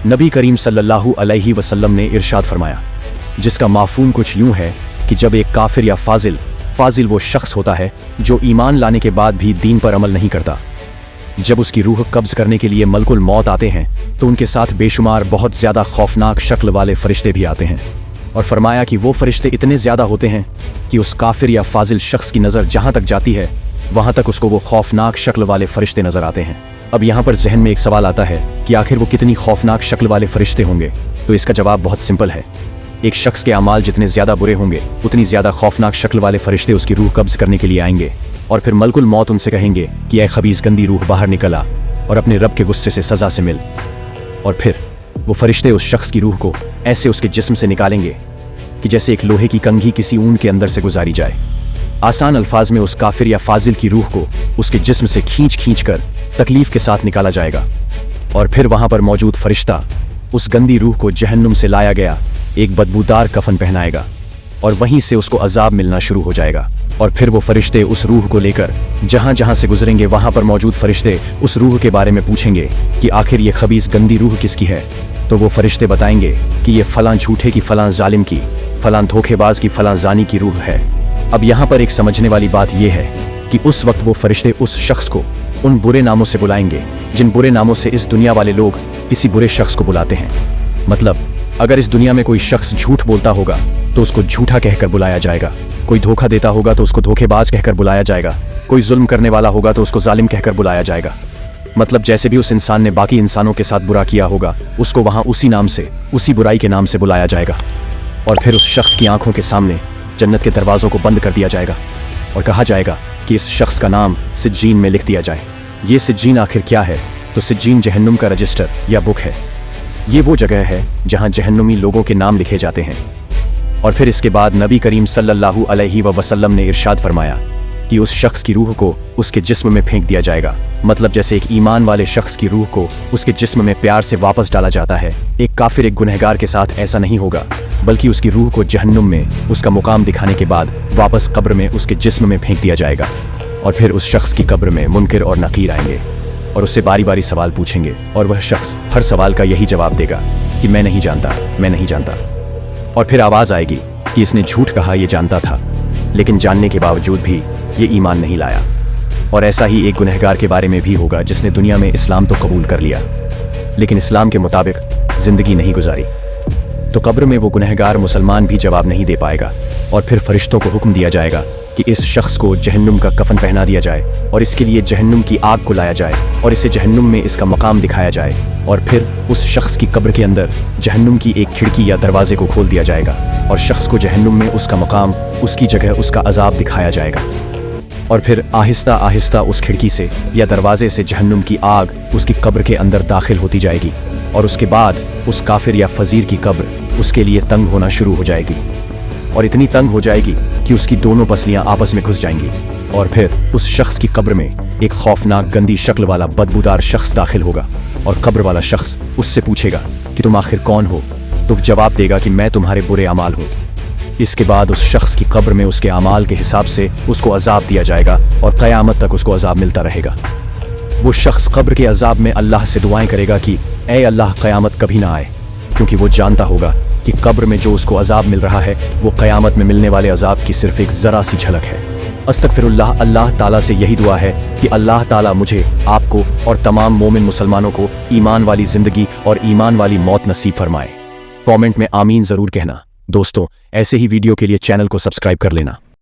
नबी करीम सल्लल्लाहु अलैहि वसल्लम ने इरशाद फरमाया, जिसका माफूम कुछ यूं है कि जब एक काफिर या फाजिल वो शख्स होता है जो ईमान लाने के बाद भी दीन पर अमल नहीं करता, जब उसकी रूह कब्ज करने के लिए मलकुल मौत आते हैं तो उनके साथ बेशुमार बहुत ज़्यादा खौफनाक शक्ल वाले फरिश्ते भी आते हैं। और फरमाया कि वो फरिश्ते इतने ज़्यादा होते हैं कि उस काफिर या फाजिल शख्स की नज़र जहाँ तक जाती है वहाँ तक उसको वो खौफनाक शक्ल वाले फरिश्ते नज़र आते हैं। अब यहाँ पर जहन में एक सवाल आता है कि आखिर वो कितनी खौफनाक शक्ल वाले फरिश्ते होंगे। तो इसका जवाब बहुत सिंपल है। एक शख्स के अमाल जितने ज़्यादा बुरे होंगे उतनी ज़्यादा खौफनाक शक्ल वाले फरिश्ते उसकी रूह कब्ज करने के लिए आएंगे और फिर मलकुल मौत उनसे कहेंगे कि ऐ खबीस गंदी रूह बाहर निकल आ और अपने रब के गुस्से से सज़ा से मिल। और फिर वो फरिश्ते उस शख्स की रूह को ऐसे उसके जिस्म से निकालेंगे कि जैसे एक लोहे की कंघी किसी ऊन के अंदर से गुजारी जाए। आसान अल्फाज में उस काफिर या फाजिल की रूह को उसके जिस्म से खींच कर तकलीफ के साथ निकाला जाएगा और फिर वहां पर मौजूद फरिश्ता उस गंदी रूह को जहन्नुम से लाया गया एक बदबूदार कफन पहनाएगा और वहीं से उसको अजाब मिलना शुरू हो जाएगा। और फिर वो फरिश्ते उस रूह को लेकर जहां जहां से गुजरेंगे वहां पर मौजूद फरिश्ते उस रूह के बारे में पूछेंगे कि आखिर ये खबीस गंदी रूह किसकी है। तो वो फरिश्ते बताएंगे कि ये फलां झूठे की, फलां जालिम की, फलां धोखेबाज की, फलां जानी की रूह है। अब यहाँ पर एक समझने वाली बात यह है कि उस वक्त वो फरिश्ते उस शख्स को उन बुरे नामों से बुलाएंगे जिन बुरे नामों से इस दुनिया वाले लोग किसी बुरे शख्स को बुलाते हैं। मतलब अगर इस दुनिया में कोई शख्स झूठ बोलता होगा तो उसको झूठा कहकर बुलाया जाएगा, कोई धोखा देता होगा तो उसको धोखेबाज कहकर बुलाया जाएगा, कोई जुल्म करने वाला होगा तो उसको जालिम कहकर बुलाया जाएगा। मतलब जैसे भी उस इंसान ने बाकी इंसानों के साथ बुरा किया होगा उसको वहां उसी नाम से, उसी बुराई के नाम से बुलाया जाएगा। और फिर उस शख्स की आंखों के सामने जन्नत के दरवाजों को बंद कर दिया जाएगा और कहा जाएगा कि इस शख्स का नाम सिज्जीन में लिख दिया जाए। ये सिज्जीन आखिर क्या है? तो सिज्जीन जहन्नुम का रजिस्टर या बुक है। ये वो जगह है जहां जहन्नुमी लोगों के नाम लिखे जाते हैं। और फिर इसके बाद नबी करीम सल्लल्लाहु अलैहि वसल्लम ने इरशाद फरमाया कि उस शख्स की रूह को उसके जिस्म में फेंक दिया जाएगा। मतलब जैसे एक ईमान वाले शख्स की रूह को उसके जिस्म में प्यार से वापस डाला जाता है, एक काफिर, एक गुनहगार के साथ ऐसा नहीं होगा, बल्कि उसकी रूह को जहन्नुम में उसका मुकाम दिखाने के बाद वापस कब्र में उसके जिस्म में फेंक दिया जाएगा। और फिर उस शख्स की कब्र में मुनकिर और नकीर आएंगे और उससे बारी बारी सवाल पूछेंगे और वह शख्स हर सवाल का यही जवाब देगा कि मैं नहीं जानता, मैं नहीं जानता। और फिर आवाज़ आएगी कि इसने झूठ कहा, ये जानता था, लेकिन जानने के बावजूद भी ये ईमान नहीं लाया। और ऐसा ही एक गुनहगार के बारे में भी होगा जिसने दुनिया में इस्लाम तो कबूल कर लिया लेकिन इस्लाम के मुताबिक ज़िंदगी नहीं गुजारी। तो कब्र में वो गुनहगार मुसलमान भी जवाब नहीं दे पाएगा और फिर फरिश्तों को हुक्म दिया जाएगा कि इस शख्स को जहन्नुम का कफन पहना दिया जाए और इसके लिए जहन्नुम की आग को लाया जाए और इसे जहन्नुम में इसका मकाम दिखाया जाए। और फिर उस शख्स की कब्र के अंदर जहन्नुम की एक खिड़की या दरवाजे को खोल दिया जाएगा और शख्स को जहन्नुम में उसका मकाम, उसकी जगह, उसका अजाब दिखाया जाएगा। और फिर आहिस्ता आहिस्ता उस खिड़की से या दरवाजे से जहन्नुम की आग उसकी कब्र के अंदर दाखिल होती जाएगी और उसके बाद उस काफिर या फजीर की कब्र उसके लिए तंग होना शुरू हो जाएगी और इतनी तंग हो जाएगी कि उसकी दोनों पसलियां आपस में घुस जाएंगी। और फिर उस शख्स की कब्र में एक खौफनाक गंदी शक्ल वाला बदबूदार शख्स दाखिल होगा और कब्र वाला शख्स उससे पूछेगा कि तुम आखिर कौन हो? तो जवाब देगा कि मैं तुम्हारे बुरे अमाल हूँ। इसके बाद उस शख्स की कब्र में उसके अमाल के हिसाब से उसको अजाब दिया जाएगा और क़यामत तक उसको अजाब मिलता रहेगा। वो शख्स कब्र के अजाब में अल्लाह से दुआएं करेगा कि ऐ अल्लाह, क़यामत कभी ना आए, क्योंकि वो जानता होगा कि कब्र में जो उसको अजाब मिल रहा है वो क़यामत में मिलने वाले अजाब की सिर्फ एक ज़रा सी झलक है। अस्तगफिरुल्लाह, अल्लाह ताला से यही दुआ है कि अल्लाह ताला मुझे, आपको और तमाम मोमिन मुसलमानों को ईमान वाली ज़िंदगी और ईमान वाली मौत नसीब फरमाए। कमेंट में आमीन ज़रूर कहना। दोस्तों, ऐसे ही वीडियो के लिए चैनल को सब्सक्राइब कर लेना।